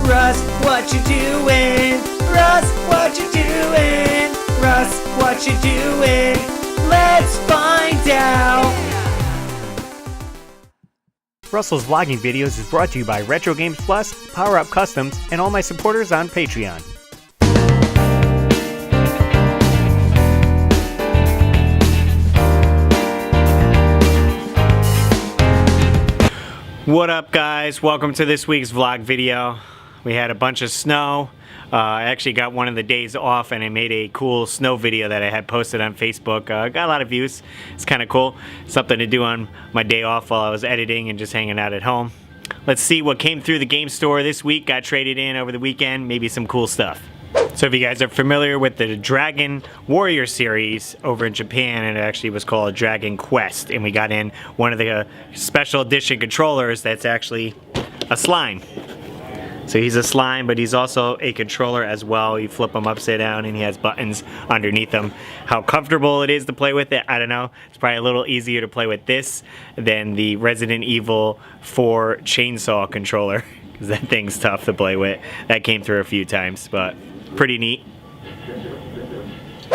Russ, what you doing? Russ, what you doing? Russ, what you doing? Let's find out! Russell's vlogging videos is brought to you by Retro Games Plus, Power Up Customs, and all my supporters on Patreon. What up, guys? Welcome to this week's vlog video. We had a bunch of snow. I actually got one of the days off and I made a cool snow video that I had posted on Facebook. Got a lot of views. It's kind of cool. Something to do on my day off while I was editing and just hanging out at home. Let's see what came through the game store this week, got traded in over the weekend, maybe some cool stuff. So if you guys are familiar with the Dragon Warrior series over in Japan, it actually was called Dragon Quest, and we got in one of the special edition controllers that's actually a slime. So he's a slime, but he's also a controller as well. You flip him upside down and he has buttons underneath him. How comfortable it is to play with it, I don't know. It's probably a little easier to play with this than the Resident Evil 4 chainsaw controller, because that thing's tough to play with. That came through a few times, but pretty neat.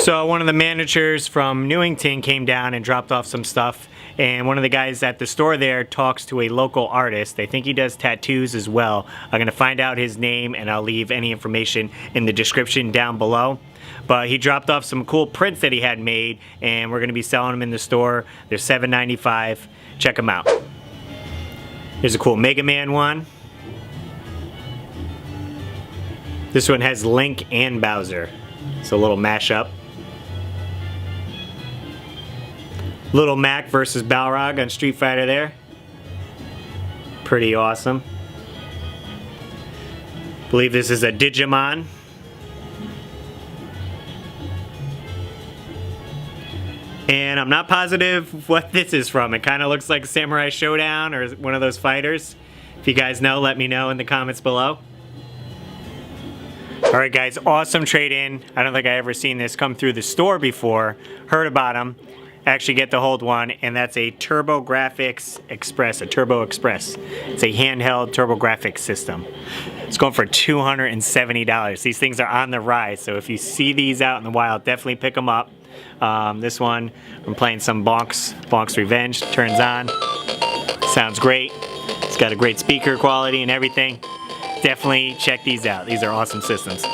So one of the managers from Newington came down and dropped off some stuff, and one of the guys at the store there talks to a local artist. I think he does tattoos as well. I'm gonna find out his name and I'll leave any information in the description down below. But he dropped off some cool prints that he had made, and we're gonna be selling them in the store. They're $7.95. Check them out. Here's a cool Mega Man one. This one has Link and Bowser. It's a little mashup. Little Mac versus Balrog on Street Fighter there. Pretty awesome. Believe this is a Digimon. And I'm not positive what this is from. It kind of looks like Samurai Showdown or one of those fighters. If you guys know, let me know in the comments below. Alright guys, awesome trade-in. I don't think I ever seen this come through the store before. Heard about them. Actually get to hold one, and that's a TurboGrafx Express, a Turbo Express. It's a handheld TurboGrafx system. It's going for $270. These things are on the rise, so if you see these out in the wild, definitely pick them up. This one, I'm playing some Bonk's Revenge, turns on. Sounds great. It's got a great speaker quality and everything. Definitely check these out. These are awesome systems.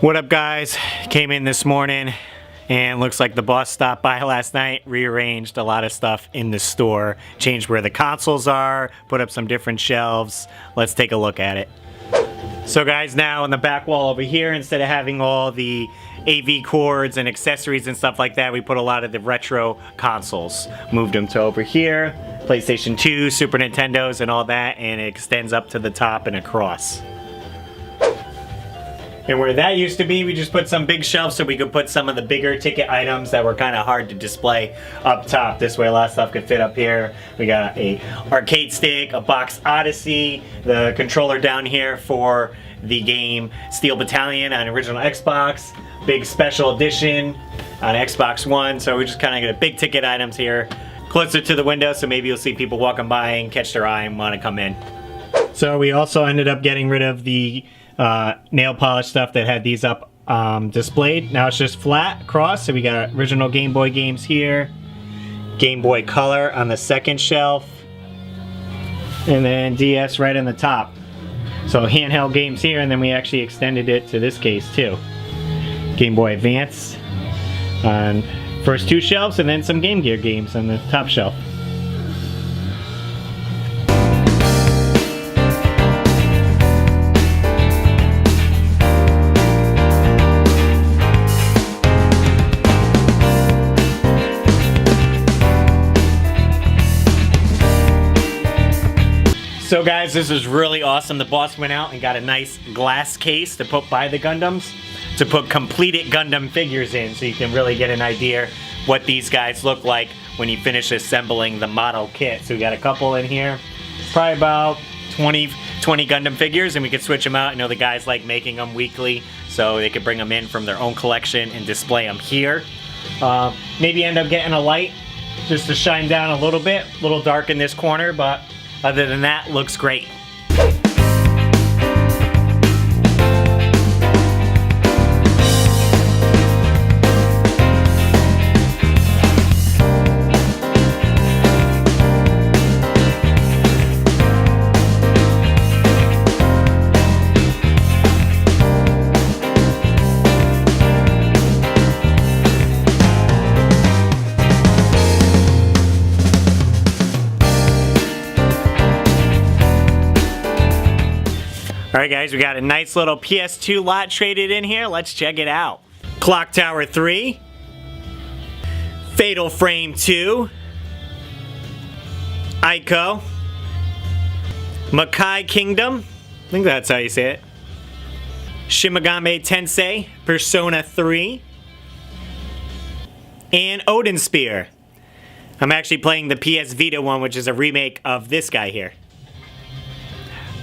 What up, guys? Came in this morning and looks like the boss stopped by last night, rearranged a lot of stuff in the store, changed where the consoles are, put up some different shelves. Let's take a look at it. So guys, now on the back wall over here, instead of having all the AV cords and accessories and stuff like that, we put a lot of the retro consoles. Moved them to over here, PlayStation 2, Super Nintendos and all that, and it extends up to the top and across. And where that used to be, we just put some big shelves so we could put some of the bigger ticket items that were kind of hard to display up top. This way a lot of stuff could fit up here. We got a arcade stick, a box Odyssey, the controller down here for the game Steel Battalion on original Xbox, big special edition on Xbox One. So we just kind of got big ticket items here closer to the window, so maybe you'll see people walking by and catch their eye and want to come in. So we also ended up getting rid of the nail polish stuff that had these up displayed. Now it's just flat across, so we got original Game Boy games here, Game Boy Color on the second shelf, and then DS right on the top. So handheld games here, and then we actually extended it to this case too. Game Boy Advance on first two shelves, and then some Game Gear games on the top shelf. So guys, this is really awesome. The boss went out and got a nice glass case to put by the Gundams to put completed Gundam figures in, so you can really get an idea what these guys look like when you finish assembling the model kit. So we got a couple in here. Probably about 20 Gundam figures, and we could switch them out. I know the guys like making them weekly, so they could bring them in from their own collection and display them here. Maybe end up getting a light just to shine down a little bit. A little dark in this corner, but other than that, looks great. Alright guys, we got a nice little PS2 lot traded in here. Let's check it out. Clock Tower 3. Fatal Frame 2. Ico. Makai Kingdom. I think that's how you say it. Shin Megami Tensei. Persona 3. And Odin Spear. I'm actually playing the PS Vita one, which is a remake of this guy here.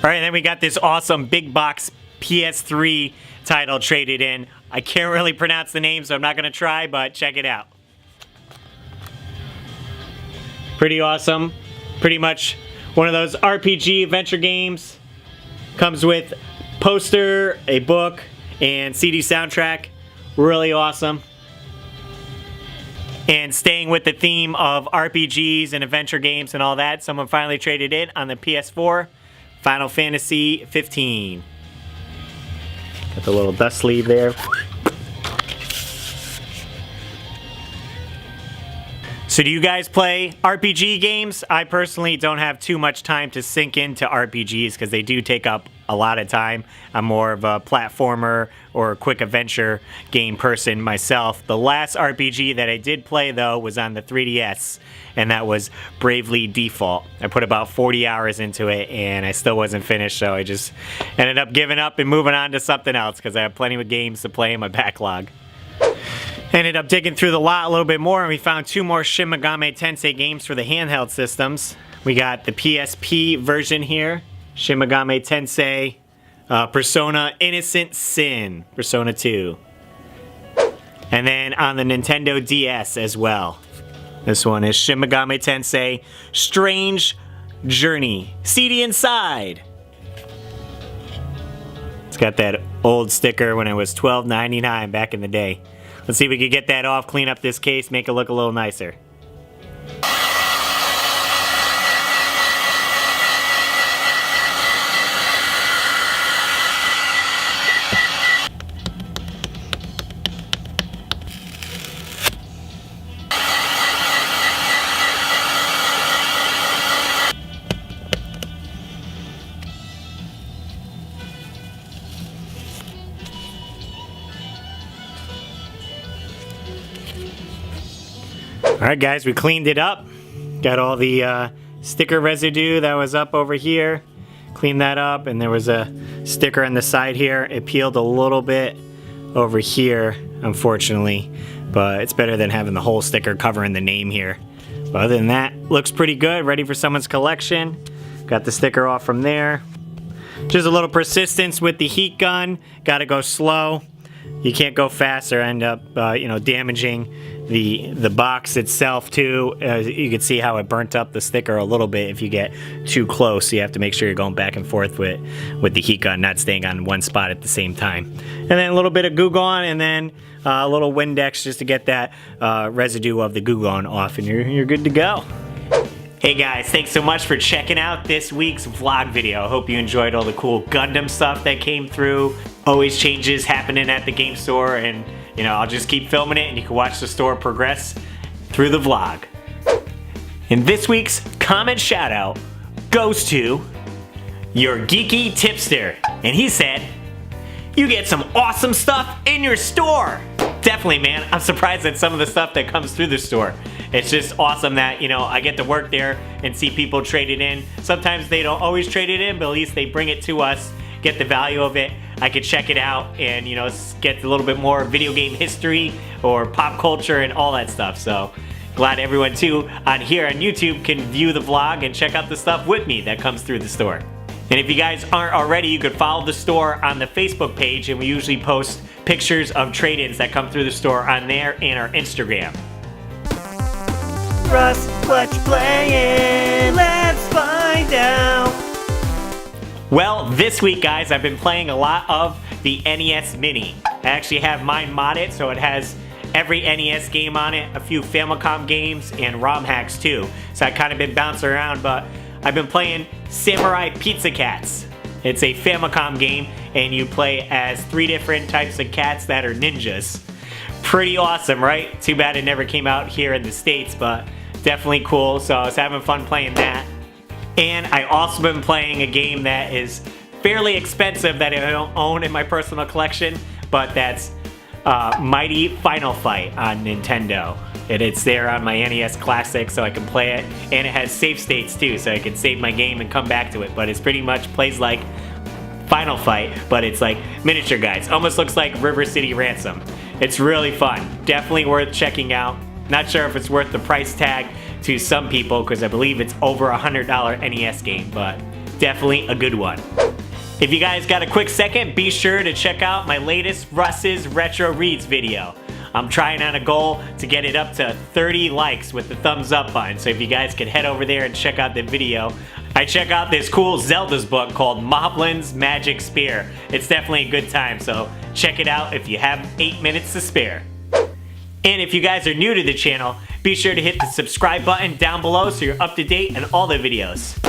Alright, then we got this awesome big box PS3 title traded in. I can't really pronounce the name, so I'm not going to try, but check it out. Pretty awesome. Pretty much one of those RPG adventure games. Comes with poster, a book, and CD soundtrack. Really awesome. And staying with the theme of RPGs and adventure games and all that, someone finally traded in on the PS4. Final Fantasy 15. Got the little dust sleeve there. So do you guys play RPG games? I personally don't have too much time to sink into RPGs because they do take up a lot of time. I'm more of a platformer or a quick adventure game person myself. The last RPG that I did play though was on the 3DS, and that was Bravely Default. I put about 40 hours into it and I still wasn't finished, so I just ended up giving up and moving on to something else because I have plenty of games to play in my backlog. Ended up digging through the lot a little bit more, and we found 2 more Shin Megami Tensei games for the handheld systems. We got the PSP version here, Shin Megami Tensei, Persona Innocent Sin, Persona 2. And then on the Nintendo DS as well. This one is Shin Megami Tensei Strange Journey. CD inside. It's got that old sticker when it was $12.99 back in the day. Let's see if we can get that off, clean up this case, make it look a little nicer. Alright guys, we cleaned it up. Got all the sticker residue that was up over here. Cleaned that up, and there was a sticker on the side here. It peeled a little bit over here, unfortunately. But it's better than having the whole sticker covering the name here. But other than that, looks pretty good. Ready for someone's collection. Got the sticker off from there. Just a little persistence with the heat gun. Gotta go slow. You can't go fast or end up, damaging the box itself too. You can see how it burnt up the sticker a little bit if you get too close. So you have to make sure you're going back and forth with the heat gun, not staying on one spot at the same time. And then a little bit of Goo Gone, and then a little Windex just to get that residue of the Goo Gone off, and you're good to go. Hey guys, thanks so much for checking out this week's vlog video. I hope you enjoyed all the cool Gundam stuff that came through. Always changes happening at the game store, and I'll just keep filming it and you can watch the store progress through the vlog. And this week's comment shout out goes to your geeky tipster. And he said, you get some awesome stuff in your store. Definitely, man. I'm surprised at some of the stuff that comes through the store. it's just awesome that, you know, I get to work there and see people trade it in. Sometimes they don't always trade it in, but at least they bring it to us, get the value of it. I could check it out and, you know, get a little bit more video game history or pop culture and all that stuff. So glad everyone too on here on YouTube can view the vlog and check out the stuff with me that comes through the store. And if you guys aren't already, you could follow the store on the Facebook page, and we usually post pictures of trade-ins that come through the store on there and our Instagram. Russ, what you playing? Let's find out. Well, this week, guys, I've been playing a lot of the NES Mini. I actually have mine modded, so it has every NES game on it, a few Famicom games, and ROM hacks too. So I've kind of been bouncing around, but I've been playing Samurai Pizza Cats. It's a Famicom game, and you play as 3 different types of cats that are ninjas. Pretty awesome, right? Too bad it never came out here in the States, but definitely cool. So I was having fun playing that. And I also been playing a game that is fairly expensive that I don't own in my personal collection, but that's Mighty Final Fight on Nintendo. It's there on my NES Classic, so I can play it, and it has save states too, so I can save my game and come back to it. But it's pretty much plays like Final Fight, but it's like miniature guys. Almost looks like River City Ransom. It's really fun. Definitely worth checking out. Not sure if it's worth the price tag to some people, because I believe it's over a $100 NES game, but definitely a good one. If you guys got a quick second, be sure to check out my latest Russ's Retro Reads video. I'm trying on a goal to get it up to 30 likes with the thumbs up button, so if you guys could head over there and check out the video. I check out this cool Zelda's book called Moblin's Magic Spear. It's definitely a good time, so check it out if you have 8 minutes to spare. And if you guys are new to the channel, be sure to hit the subscribe button down below so you're up to date on all the videos.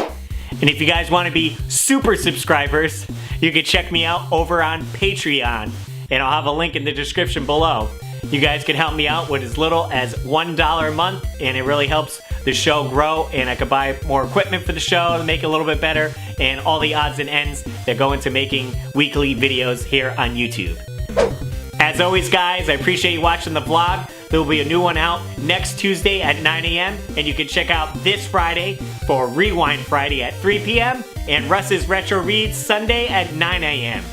And if you guys want to be super subscribers, you can check me out over on Patreon, and I'll have a link in the description below. You guys can help me out with as little as $1 a month, and it really helps the show grow, and I could buy more equipment for the show and make it a little bit better, and all the odds and ends that go into making weekly videos here on YouTube. As always, guys, I appreciate you watching the vlog. There will be a new one out next Tuesday at 9 a.m. and you can check out this Friday for Rewind Friday at 3 p.m. and Russ's Retro Reads Sunday at 9 a.m.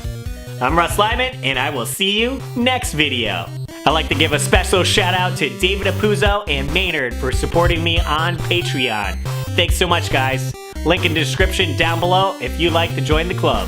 I'm RussLyman, and I will see you next video. I'd like to give a special shout out to David Apuzzo and Maynard for supporting me on Patreon. Thanks so much, guys. Link in the description down below if you'd like to join the club.